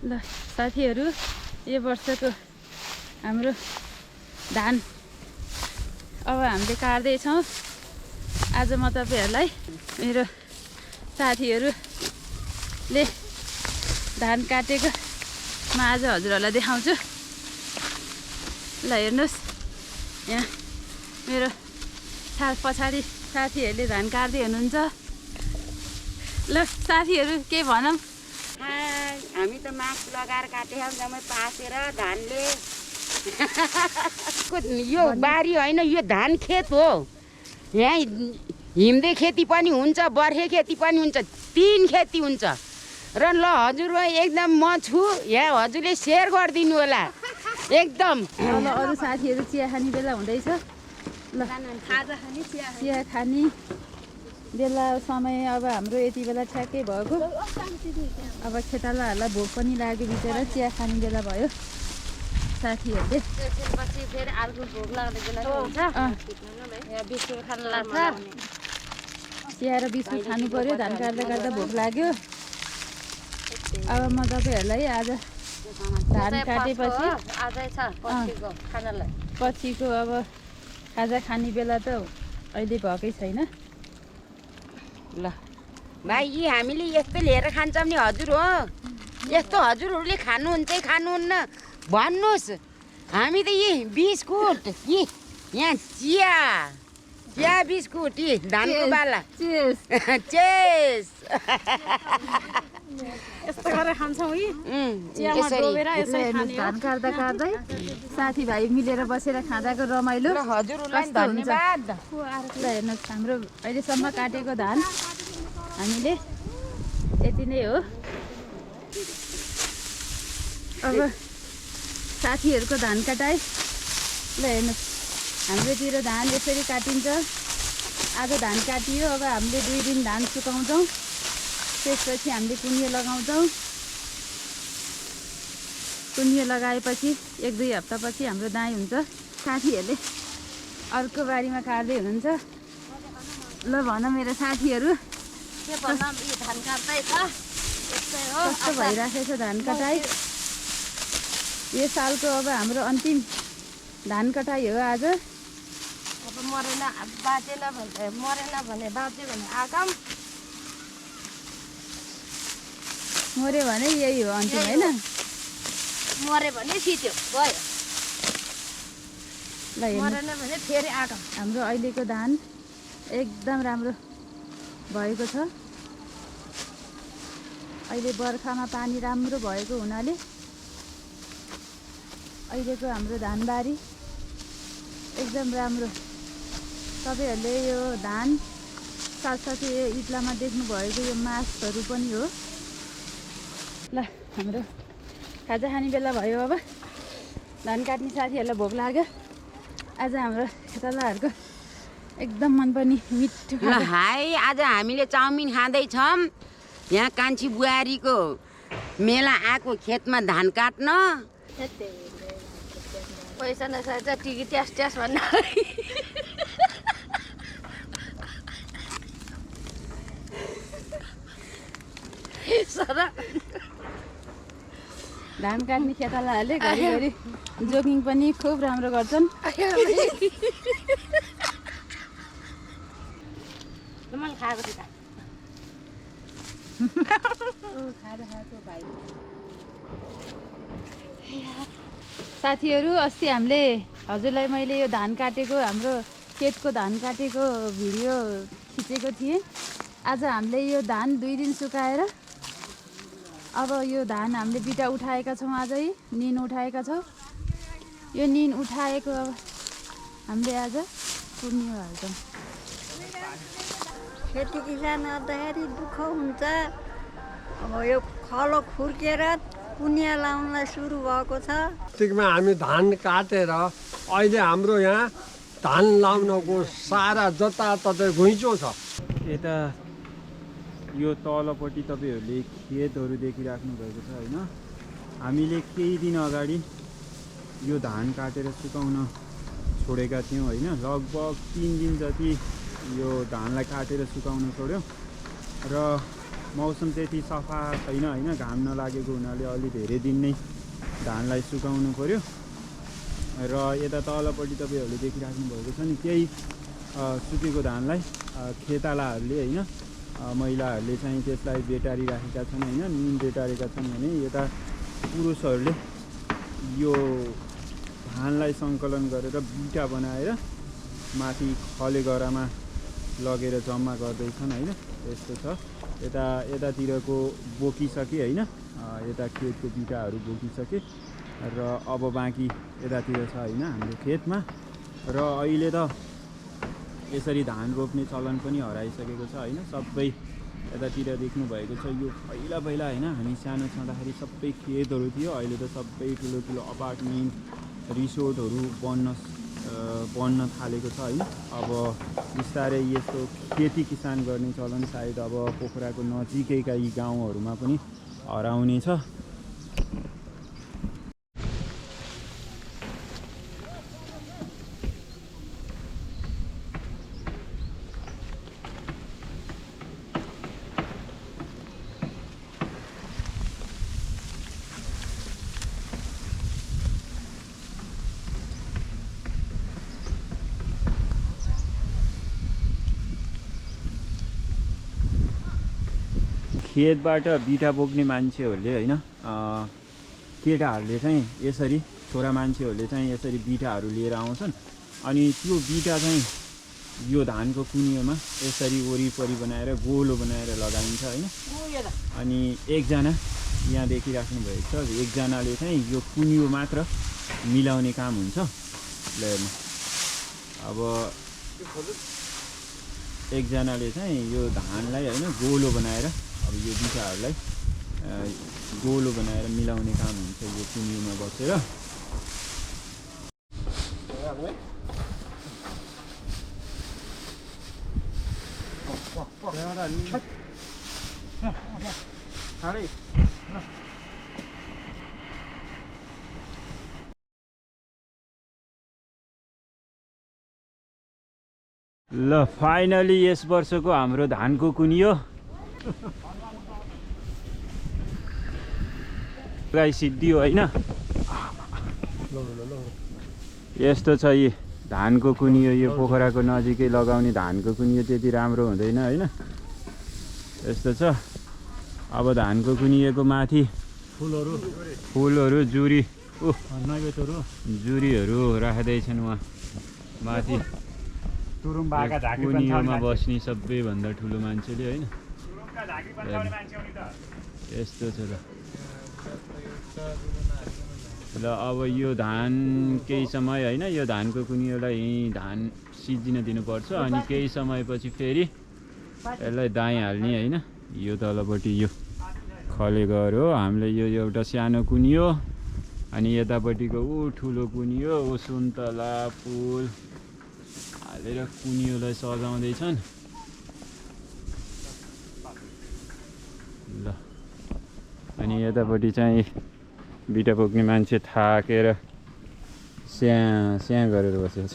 ल साथीहरू, यो वर्षको हाम्रो धान अब हामीले काट्दैछौँ। आज म तपाईँहरूलाई मेरो साथीहरूले धान काटेको म आज हजुरहरूलाई देखाउँछु। ल हेर्नुहोस्, यहाँ मेरो पछाडि साथीहरूले धान काट्दै हुनुहुन्छ। ल साथीहरू के भनौँ? हामी त मास्क लगाएर काटेछौँ जम्मै पासेर धानले। यो बारी होइन, यो धान खेत हो। यहाँ हिउँदे खेती पनि हुन्छ, बर्खे खेती पनि हुन्छ, 3 खेती हुन्छ। र ल हजुर एकदम म छु यहाँ, हजुरले सेयर गरिदिनु होला एकदम। ल अरू साथीहरू चिया खाने बेला हुँदैछ। ल चिया खाने बेला समय अब हाम्रो यति बेला ठ्याक्कै भएको। अब खेतालाहरूलाई भोक पनि लाग्यो, बिचरा चिया खाने बेला भयो। साथीहरूले पछि फेरि अर्को भोक लाग्ने बेला हुन्छ, बिस्कुट खानु लाग्छ। चिया र बिस्कुट खानु पर्यो, धान काट्दा काट्दा भोक लाग्यो। अब म तपाईँहरूलाई आज धान काटेपछि पछिको अब खाजा खाने बेला त अहिले भएकै छैन। ल भाइ, यी हामीले यस्तो लिएर खान्छौँ नि हजुर हो। यस्तो हजुरहरूले खानुहुन्छ खानुहुन्न भन्नुहोस्। हामी त यी बिस्कुट, यी यहाँ चिया बिस्कुट, यी धानको बाला चेस यस्तो गरेर खान्छौँ। धान काट्दा काट्दै साथीभाइ मिलेर बसेर खाँदाको रमाइलो हजुरहरूलाई धन्यवाद। ल हेर्नुहोस्, हाम्रो अहिलेसम्म काटेको धान हामीले यति नै हो। अब साथीहरूको धान कटाइ। ल हेर्नुहोस्, हाम्रोतिर धान यसरी काटिन्छ। आज धान काटियो, अब हामीले 2 दिन धान सुकाउँछौँ। त्यसपछि हामीले कुन्ये लगाउँछौँ। कुन्ये लगाएपछि 1-2 हप्तापछि हाम्रो दाई हुन्छ। साथीहरूले अर्को बारीमा काट्दै हुनुहुन्छ। ल भन मेरो साथीहरू, कस्तो भइराखेको छ धान कटाइ? यो सालको अब हाम्रो अन्तिम धान कटाइ हो आज। अब मरेन भने बाँच्यो भने आगम, मऱ्यो भने यही हो अन्तिम, होइन? मऱ्यो भने सित्यो गयो, ल मरेन भने फेरि आगम। हाम्रो अहिलेको धान एकदम राम्रो भएको छ। अहिले बर्खामा पानी राम्रो भएको हुनाले अहिलेको हाम्रो धानबारी एकदम राम्रो। तपाईँहरूले यो धान साथसाथै यो इत्लामा देख्नुभएको यो मासहरू पनि हो। ल हाम्रो खाजा खाने बेला भयो। अब धान काट्ने साथीहरूलाई भोक लाग्यो। आज हाम्रो खेतालाहरूको एकदम मनपर्ने मिठो ल हाई, आज हामीले चाउमिन खाँदैछौँ। यहाँ कान्छी बुहारीको मेला आएको खेतमा धान काट्न। पैसा नसान्छ टिकी ट्यास भन्न। धान काट्ने खेतालाहरूले घरिघरि जोगिङ पनि खुब राम्रो गर्छन्। साथीहरू, अस्ति हामीले हजुरलाई मैले यो धान काटेको, हाम्रो खेतको धान काटेको भिडियो खिचेको थिएँ। आज हामीले यो धान 2 दिन सुकाएर अब यो धान हामीले बिटा उठाएका छौँ। आजै निन उठाएका छौँ। यो निन उठाएको अब हामीले आज कुन्यो हाल्छौँ। खेती किसान गर्दाखेरि दुःख हुन्छ। अब यो खलो खुर्केर कुनिया लाउनलाई सुरु भएको छ। प्लास्टिकमा हामी धान काटेर अहिले हाम्रो यहाँ धान लाउनको सारा जताततै घुइँचो छ। यता यो तलपट्टि तपाईँहरूले खेतहरू देखिराख्नु भएको छ होइन। हामीले केही दिन अगाडि यो धान काटेर सुकाउन छोडेका थियौँ होइन। लगभग 3 दिन जति यो धानलाई काटेर सुकाउन छोड्यो र मौसम त्यति सफा छैन होइन, घाम नलागेको हुनाले अलि धेरै दिन नै धानलाई सुकाउनु पर्यो। र यता तलपट्टि तपाईँहरूले देखिराख्नु भएको छ नि, केही सुकेको धानलाई खेतालाहरूले होइन, महिलाहरूले चाहिँ त्यसलाई बेटारिराखेका छन् होइन, नुन बेटारेका छन् भने यता पुरुषहरूले यो धानलाई सङ्कलन गरेर बिटा बनाएर माथि खलेगरामा लगेर जम्मा गर्दैछन् होइन, यस्तो छ। यतातिरको बोकिसके होइन, यता खेतको बिटाहरू बोकिसके र अब बाँकी यतातिर छ होइन हाम्रो खेतमा। र अहिले त यसरी धान रोप्ने चलन पनि हराइसकेको छ होइन, सबै यतातिर देख्नु भएको छ। यो पहिला होइन हामी सानो छँदाखेरि सबै खेतहरू थियो, अहिले त सबै ठुलो ठुलो अपार्टमेन्ट रिसोर्टहरू बन्न थालेको छ होइन। अब बिस्तारै यस्तो खेती किसान गर्ने चलन सायद अब पोखराको नजिकैका यी गाउँहरूमा पनि हराउनेछ। खेतबाट बिटा बोक्ने मान्छेहरूले होइन, केटाहरूले चाहिँ यसरी, छोरा मान्छेहरूले चाहिँ यसरी बिटाहरू लिएर आउँछन्। अनि त्यो बिटा चाहिँ यो धानको कुनियोमा यसरी वरिपरि बनाएर गोलो बनाएर लगाइन्छ होइन। अनि एकजना यहाँ देखिराख्नु भएको छ, एकजनाले चाहिँ यो कुनियो मात्र मिलाउने काम हुन्छ। ल हेर्नु, अब एकजनाले चाहिँ यो धानलाई होइन गोलो बनाएर, अब यो बिटाहरूलाई गोलो बनाएर मिलाउने काम हुन्छ यो कुनियोमा बसेर। ल फाइनली यस वर्षको हाम्रो धानको कुनियो गाई सिद्धियो होइन। यस्तो छ यी धानको कुनियो, यो पोखराको नजिकै लगाउने धानको कुनियो त्यति राम्रो हुँदैन होइन, यस्तो छ। अब धानको कुनिएको माथि फुलहरू जुरीहरू राख्दैछन् उहाँ माथि कुनियोमा बस्ने सबैभन्दा ठुलो मान्छेले होइन, यस्तो छ त। ल अब यो धान केही समय होइन, यो धानको कुनियोलाई यहीँ धान सिद्धिन दिनुपर्छ। अनि केही समयपछि फेरि यसलाई दाइँ हाल्ने होइन। यो तलपट्टि यो खलेगर हो, हामीले यो एउटा सानो कुनियो, अनि यतापट्टिको ऊ ठुलो कुनियो, ऊ सुन्तला फुल हालेर कुनियोलाई सजाउँदैछन्। ल अनि यतापट्टि चाहिँ बिटा बोक्ने मान्छे थाकेर स्याँ गरेर बसेको छ।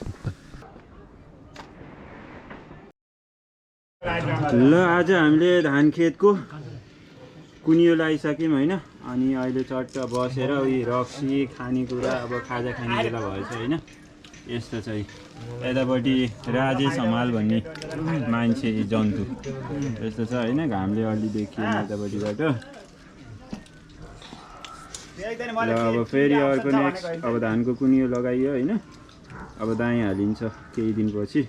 ल आज हामीले धान खेतको कुनियो लगाइसक्यौँ होइन। अनि अहिले चट्ट बसेर उयो रक्सी खानेकुरा, अब खाजा खाने बेला भएछ होइन। यस्तो चाहिँ यतापट्टि राजेश हमाल भन्ने मान्छे जन्तु यस्तो छ होइन, घामले अलि देखिएन यतापट्टिबाट। र अब फेरि अर्को नेक्स्ट अब धानको कुनियो लगाइयो होइन, अब दाइँ हालिन्छ केही दिनपछि।